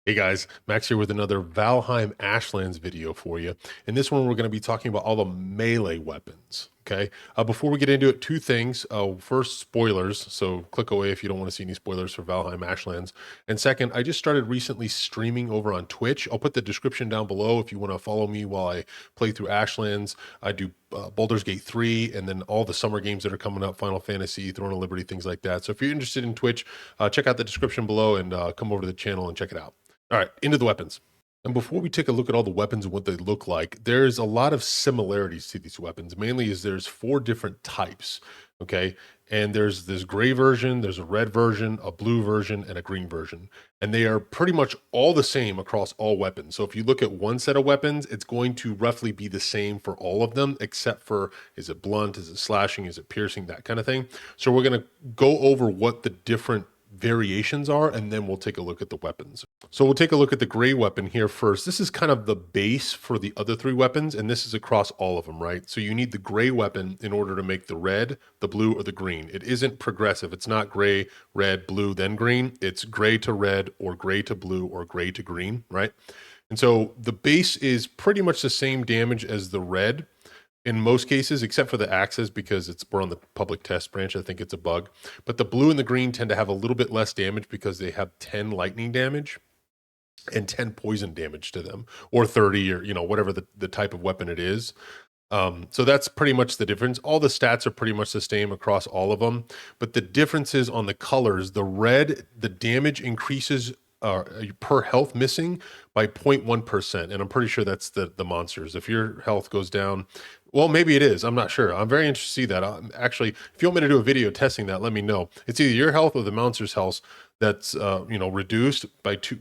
Hey guys, Max here with another Valheim Ashlands video for you. In this one, we're going to be talking about all the melee weapons. Okay. Before we get into it, two things. First, spoilers. So click away if you don't want to see any spoilers for Valheim Ashlands. And second, I just started recently streaming over on Twitch. I'll put the description down below if you want to follow me while I play through Ashlands. I do Baldur's Gate 3 and then all the summer games that are coming up, Final Fantasy, Throne of Liberty, things like that. So if you're interested in Twitch, check out the description below and come over to the channel and check it out. All right, into the weapons. And before we take a look at all the weapons and what they look like, there's a lot of similarities to these weapons. Mainly is there's four different types, okay? And there's this gray version, there's a red version, a blue version, and a green version. And they are pretty much all the same across all weapons. So if you look at one set of weapons, it's going to roughly be the same for all of them, except for is it blunt, is it slashing, is it piercing, that kind of thing. So we're going to go over what the different variations are, and then we'll take a look at the weapons. So we'll take a look at the gray weapon here first. This is kind of the base for the other three weapons, and this is across all of them, right? So you need the gray weapon in order to make the red, the blue, or the green. It isn't progressive. It's not gray, red, blue, then green. It's gray to red, or gray to blue, or gray to green, right? And so the base is pretty much the same damage as the red, in most cases, except for the axes, because we're on the public test branch. I think it's a bug. But the blue and the green tend to have a little bit less damage because they have 10 lightning damage and 10 poison damage to them, or 30, or whatever the type of weapon it is. So that's pretty much the difference. All the stats are pretty much the same across all of them, but the differences on the colors. The red, the damage increases per health missing by 0.1%, and I'm pretty sure that's the monsters. If your health goes down, well, maybe it is. I'm not sure. I'm very interested to see that. Actually, if you want me to do a video testing that, let me know. It's either your health or the monster's health that's reduced by two.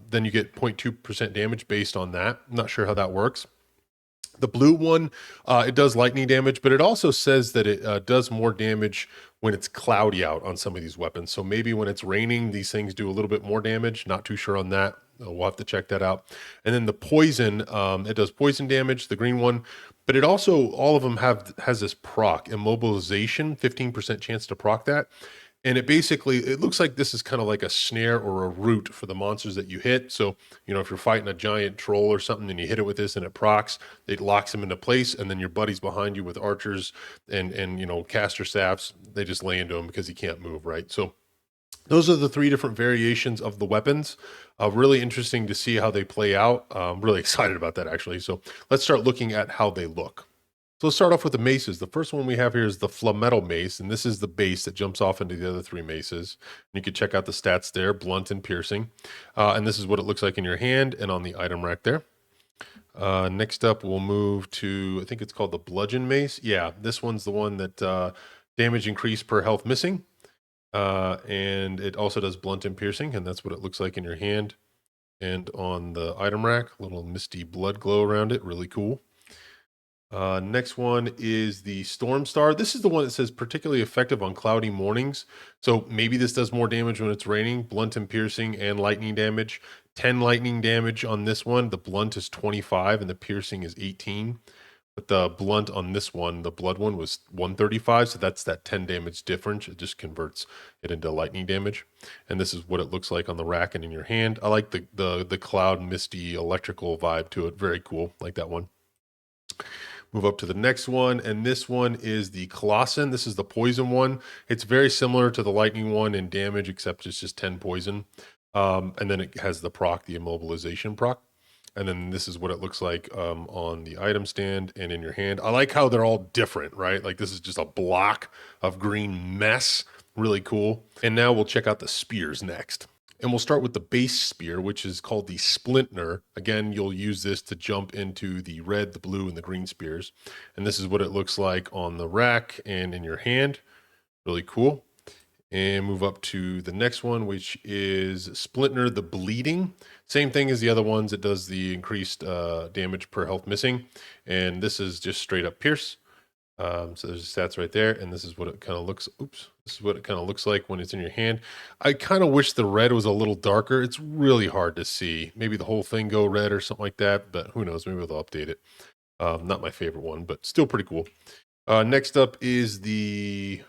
Then you get 0.2% damage based on that. I'm not sure how that works. The blue one, it does lightning damage, but it also says that it does more damage when it's cloudy out on some of these weapons. So maybe when it's raining, these things do a little bit more damage. Not too sure on that. We'll have to check that out. And then the poison, it does poison damage, the green one, but it also, all of them has this proc, immobilization, 15% chance to proc that. And it looks like this is kind of like a snare or a root for the monsters that you hit. So, if you're fighting a giant troll or something and you hit it with this and it procs, it locks them into place. And then your buddies behind you with archers and caster staffs, they just lay into him because he can't move, right? So those are the three different variations of the weapons. Really interesting to see how they play out. I'm really excited about that, actually. So let's start looking at how they look. So let's start off with the maces. The first one we have here is the Flametal Mace, and this is the base that jumps off into the other three maces. And you can check out the stats there, blunt and piercing. And this is what it looks like in your hand and on the item rack there. Next up, we'll move to, I think it's called the Bludgeon Mace. Yeah, this one's the one that damage increase per health missing. And it also does blunt and piercing, and that's what it looks like in your hand and on the item rack. A little misty blood glow around it, really cool. Next one is the Storm Star. This is the one that says particularly effective on cloudy mornings. So maybe this does more damage when it's raining, blunt and piercing and lightning damage. 10 lightning damage on this one. The blunt is 25 and the piercing is 18. But the blunt on this one, the blood one, was 135. So that's that 10 damage difference. It just converts it into lightning damage. And this is what it looks like on the rack and in your hand. I like the cloud misty electrical vibe to it. Very cool. Like that one. Move up to the next one, and this one is the Colossan. This is the poison one. It's very similar to the lightning one in damage, except it's just 10 poison. And then it has the proc, the immobilization proc. And then this is what it looks like on the item stand and in your hand. I like how they're all different, right? Like this is just a block of green mess. Really cool. And now we'll check out the spears next. And we'll start with the base spear, which is called the Splintner. Again, you'll use this to jump into the red, the blue, and the green spears. And this is what it looks like on the rack and in your hand. Really cool. And move up to the next one, which is Splintner the Bleeding. Same thing as the other ones. It does the increased damage per health missing. And this is just straight up pierce. So there's the stats right there, and this is what it kind of looks. Oops, this is what it kind of looks like when it's in your hand. I kind of wish the red was a little darker. It's really hard to see. Maybe the whole thing go red or something like that, but who knows? Maybe they'll update it. Not my favorite one, but still pretty cool. Next up is the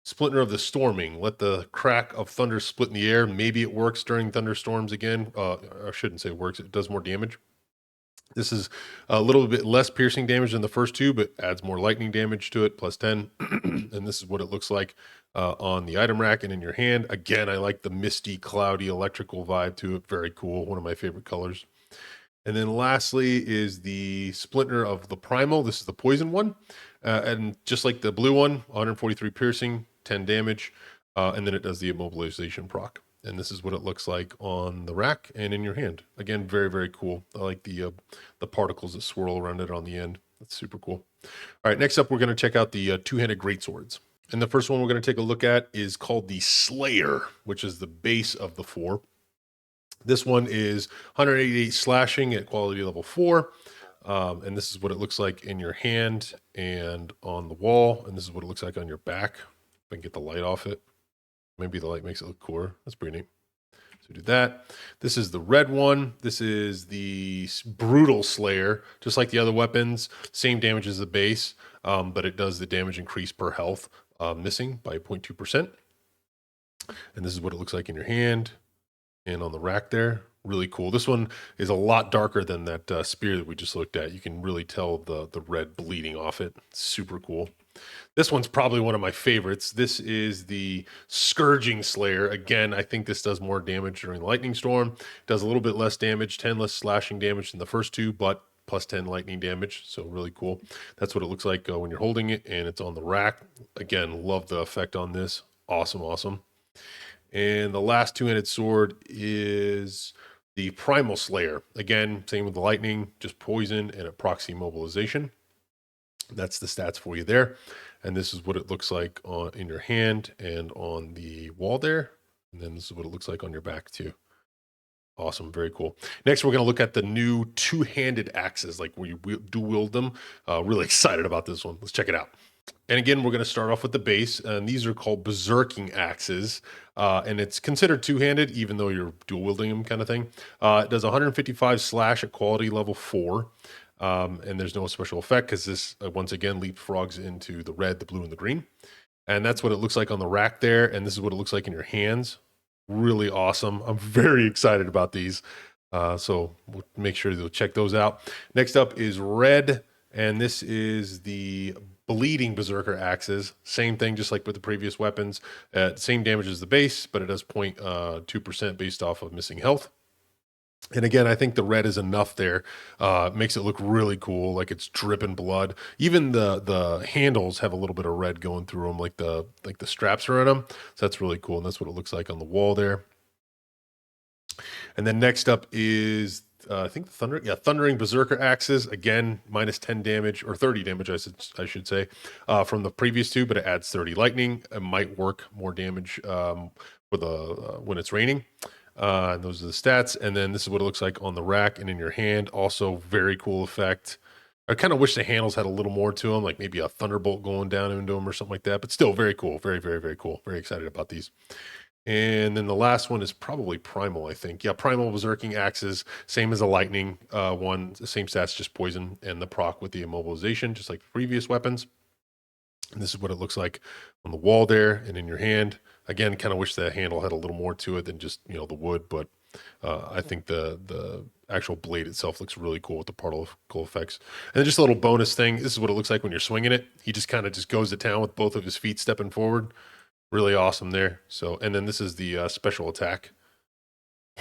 Splinter of the Storming. Let the crack of thunder split in the air. Maybe it works during thunderstorms again. I shouldn't say it works. It does more damage. This is a little bit less piercing damage than the first two, but adds more lightning damage to it, plus 10. And this is what it looks like on the item rack and in your hand. Again, I like the misty, cloudy, electrical vibe to it. Very cool. One of my favorite colors. And then lastly is the Splinter of the Primal. This is the poison one. And just like the blue one, 143 piercing, 10 damage. And then it does the immobilization proc. And this is what it looks like on the rack and in your hand. Again, very, very cool. I like the particles that swirl around it on the end. That's super cool. All right, next up, we're going to check out the two-handed greatswords. And the first one we're going to take a look at is called the Slayer, which is the base of the 4. This one is 188 slashing at quality level 4. And this is what it looks like in your hand and on the wall. And this is what it looks like on your back. If I can get the light off it. Maybe the light makes it look cooler. That's pretty neat. So do that. This is the red one. This is the Brutal Slayer. Just like the other weapons, same damage as the base, but it does the damage increase per health, missing by 0.2%. And this is what it looks like in your hand and on the rack there. Really cool. This one is a lot darker than that spear that we just looked at. You can really tell the red bleeding off it. Super cool. This one's probably one of my favorites. This is the Scourging Slayer. Again, I think this does more damage during the lightning storm. It does a little bit less damage, 10 less slashing damage than the first two, but plus 10 lightning damage. So really cool. That's what it looks like when you're holding it and it's on the rack. Again, love the effect on this. Awesome, awesome. And the last two-handed sword is the Primal Slayer. Again, same with the lightning, just poison and a proxy mobilization. That's the stats for you there. And this is what it looks like in your hand and on the wall there. And then this is what it looks like on your back too. Awesome. Very cool. Next, we're going to look at the new two-handed axes, like where you do wield them. Really excited about this one. Let's check it out. And again, we're going to start off with the base, and these are called berserking axes, and it's considered two-handed, even though you're dual-wielding them kind of thing. It does 155 slash at quality level 4, and there's no special effect because this, once again, leapfrogs into the red, the blue, and the green. And that's what it looks like on the rack there, and this is what it looks like in your hands. Really awesome. I'm very excited about these, so we'll make sure to check those out. Next up is red, and this is the Bleeding Berserker axes. Same thing, just like with the previous weapons. Same damage as the base, but it does 0.2% based off of missing health. And again, I think the red is enough there. Makes it look really cool, like it's dripping blood. Even the handles have a little bit of red going through them, like the straps are in them. So that's really cool, and that's what it looks like on the wall there. And then next up is I think the Thundering Berserker axes. Again, minus 10 damage or 30 damage, I should say, from the previous two, but it adds 30 lightning. It might work more damage for the when it's raining. And those are the stats. And then this is what it looks like on the rack and in your hand. Also, very cool effect. I kind of wish the handles had a little more to them, like maybe a thunderbolt going down into them or something like that. But still, very cool. Very, very, very cool. Very excited about these. And then the last one is probably Primal, I think. Yeah, Primal Berserking axes, same as the lightning one, the same stats, just poison and the proc with the immobilization, just like the previous weapons. And this is what it looks like on the wall there and in your hand. Again, kind of wish the handle had a little more to it than just, the wood, but I think the actual blade itself looks really cool with the particle effects. And then just a little bonus thing, this is what it looks like when you're swinging it. He just kind of just goes to town with both of his feet stepping forward. Really awesome there. So, and then this is the special attack.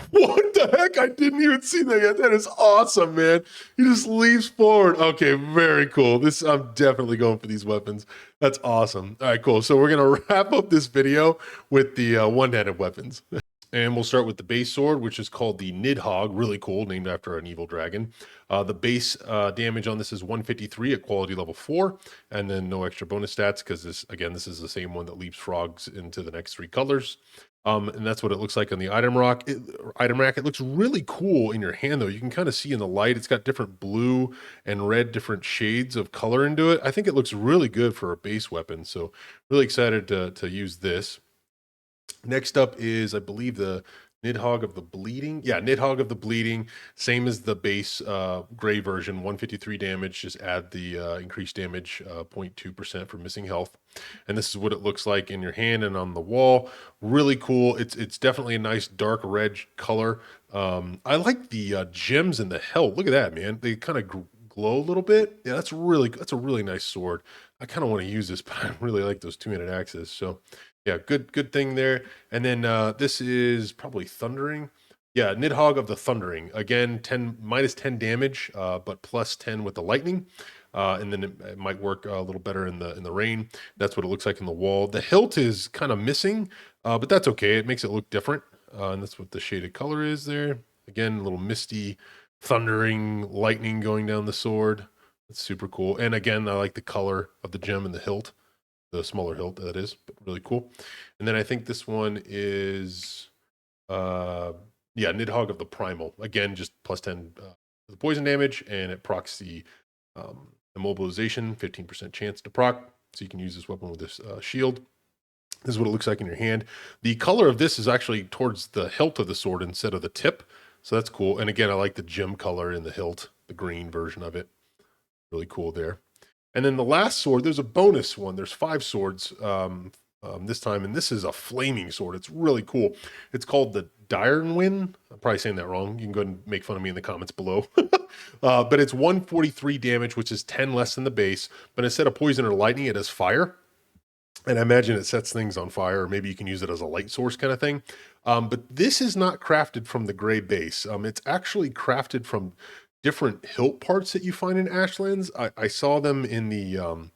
What the heck? I didn't even see that yet. That is awesome, man. He just leaps forward. Okay, very cool. I'm definitely going for these weapons. That's awesome. All right, cool. So we're going to wrap up this video with the one-handed weapons. And we'll start with the base sword, which is called the Nidhogg. Really cool, named after an evil dragon. The base damage on this is 153 at quality level 4, and then no extra bonus stats because this is the same one that leaps frogs into the next 3 colors. And that's what it looks like on the item rack. It looks really cool in your hand, though. You can kind of see in the light, it's got different blue and red, different shades of color into it. I think it looks really good for a base weapon, so really excited to use this. Next up is, I believe, the Nidhogg of the Bleeding. Yeah, Nidhogg of the Bleeding. Same as the base gray version, 153 damage. Just add the increased damage, 0.2% for missing health. And this is what it looks like in your hand and on the wall. Really cool. It's definitely a nice dark red color. I like the gems in the hilt. Look at that, man. They kind of glow a little bit. Yeah, that's a really nice sword. I kind of want to use this, but I really like those two-handed axes. So yeah, good thing there. And then this is probably Thundering. Yeah, Nidhogg of the Thundering. Again, 10 minus 10 damage, but plus 10 with the lightning. And then it might work a little better in the rain. That's what it looks like in the wall. The hilt is kind of missing, but that's okay. It makes it look different. And that's what the shaded color is there. Again, a little misty, thundering lightning going down the sword. That's super cool. And again, I like the color of the gem and the hilt, the smaller hilt that is, but really cool. And then I think this one is yeah, Nidhogg of the Primal. Again, just plus 10 the poison damage, and it procs the immobilization, 15% chance to proc. So you can use this weapon with this shield. This is what it looks like in your hand. The color of this is actually towards the hilt of the sword instead of the tip. So that's cool. And again, I like the gem color in the hilt, the green version of it. Really cool there. And then the last sword, there's a bonus one. There's 5 swords this time, and this is a flaming sword. It's really cool. It's called the Direnwin. I'm probably saying that wrong. You can go ahead and make fun of me in the comments below. But it's 143 damage, which is 10 less than the base. But instead of poison or lightning, it has fire. And I imagine it sets things on fire, or maybe you can use it as a light source kind of thing. But this is not crafted from the gray base. It's actually crafted from different hilt parts that you find in Ashlands. I saw them in the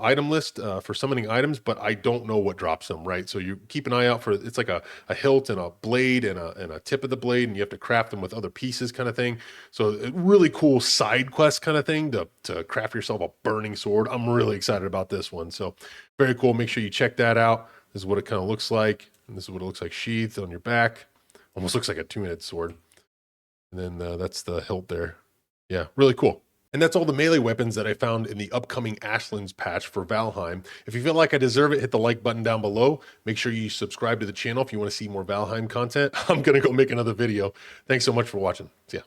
item list for summoning items, but I don't know what drops them, right? So you keep an eye out for, it's like a hilt and a blade and a tip of the blade, and you have to craft them with other pieces kind of thing. So a really cool side quest kind of thing to craft yourself a burning sword. I'm really excited about this one. So very cool. Make sure you check that out. This is what it kind of looks like. And this is what it looks like sheathed on your back. Almost looks like a two-handed sword. And then that's the hilt there. Yeah, really cool. And that's all the melee weapons that I found in the upcoming Ashlands patch for Valheim. If you feel like I deserve it, hit the like button down below. Make sure you subscribe to the channel if you want to see more Valheim content. I'm going to go make another video. Thanks so much for watching. See ya.